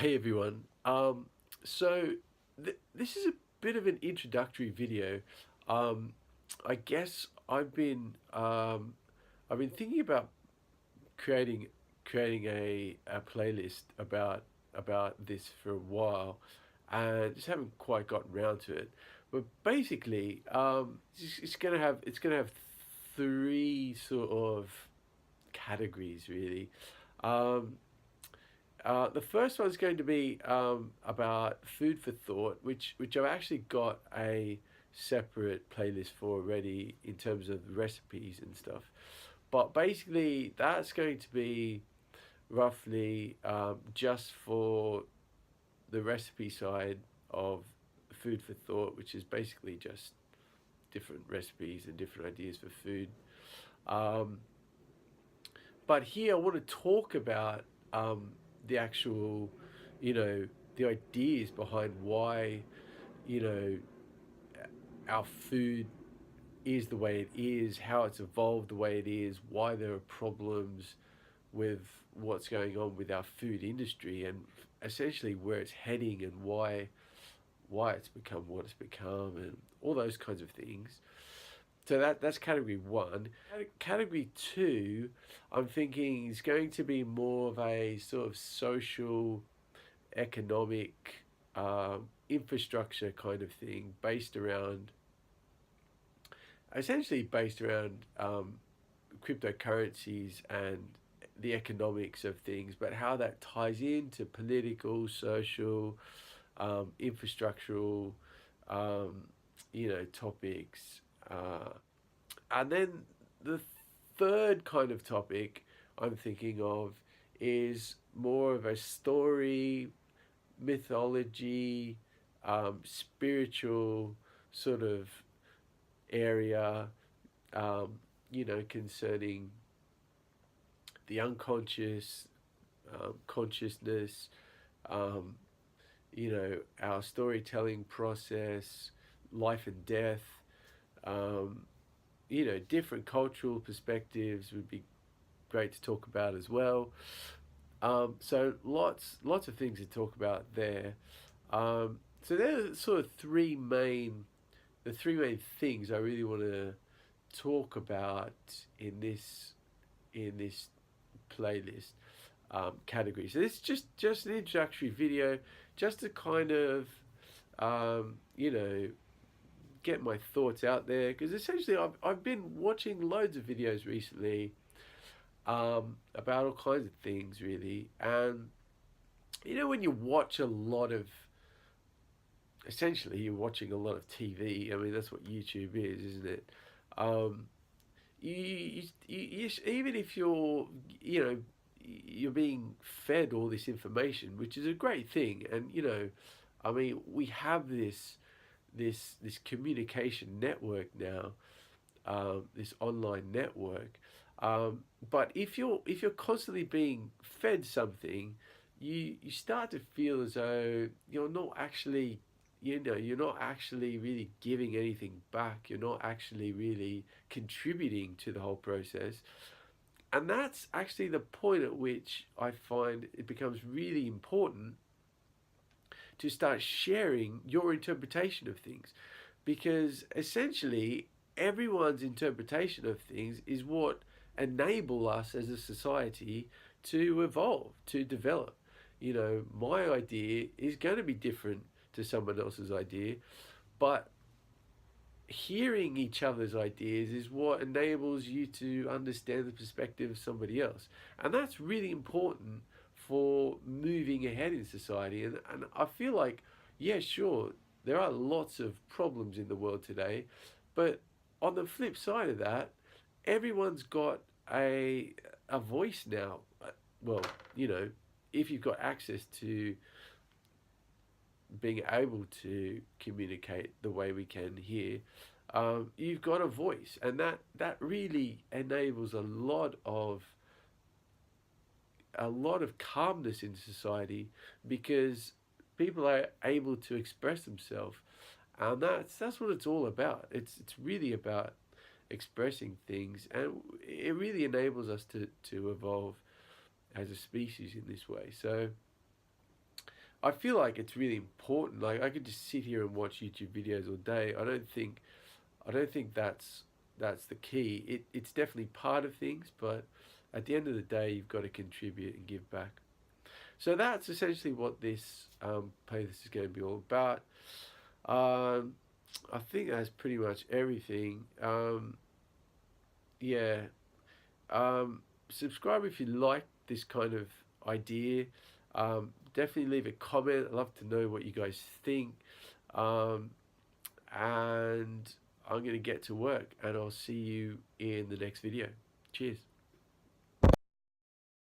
Hey everyone. So this is a bit of an introductory video. Um, I guess I've been thinking about creating creating a playlist about this for a while, and just haven't quite gotten around to it. But basically, it's gonna have three sort of categories really. Um, the first one's going to be about food for thought, which I've actually got a separate playlist for already in terms of recipes and stuff. But basically, that's going to be roughly just for the recipe side of food for thought, which is basically just different recipes and different ideas for food. Um, but here I want to talk about the actual, you know, the ideas behind why, you know, our food is the way it is, how it's evolved the way it is, why there are problems with what's going on with our food industry, and essentially where it's heading and why it's become what it's become, and all those kinds of things. So that's category one. Category two, I'm thinking is going to be more of a sort of social, economic, infrastructure kind of thing, based around cryptocurrencies and the economics of things, but how that ties into political, social, infrastructural, um, topics. And then the third kind of topic I'm thinking of is more of a story, mythology, spiritual sort of area, concerning the unconscious, consciousness, um, our storytelling process, life and death, um, different cultural perspectives would be great to talk about as well. So lots of things to talk about there. So there are sort of the three main things I really want to talk about in this playlist category. So this is just an introductory video, just to kind of um, you know get my thoughts out there, because essentially I've been watching loads of videos recently about all kinds of things really, and when you watch a lot of essentially you're watching a lot of TV. I mean, that's what YouTube is, isn't it? Um, even if you're being fed all this information, which is a great thing, and I mean, we have this communication network now, this online network. But if you're constantly being fed something, you start to feel as though you're not actually really giving anything back. You're not actually really contributing to the whole process. And that's actually the point at which I find it becomes really important to start sharing your interpretation of things, because essentially everyone's interpretation of things is what enable us as a society to evolve, to develop. My idea is going to be different to someone else's idea, but hearing each other's ideas is what enables you to understand the perspective of somebody else. And that's really important for moving ahead in society. And I feel like, yeah, sure, there are lots of problems in the world today, but on the flip side of that, everyone's got a voice now. Well, if you've got access to being able to communicate the way we can here, you've got a voice, and that really enables a lot of calmness in society, because people are able to express themselves, and that's what it's all about. It's really about expressing things, and it really enables us to evolve as a species in this way. So I feel like it's really important. Like I could just sit here and watch YouTube videos all day. I don't think that's the key. It's definitely part of things, but at the end of the day, you've got to contribute and give back. So that's essentially what this playlist is going to be all about. Um, I think that's pretty much everything. Yeah. Subscribe if you like this kind of idea. Definitely leave a comment. I'd love to know what you guys think. Um, and I'm going to get to work, and I'll see you in the next video. Cheers.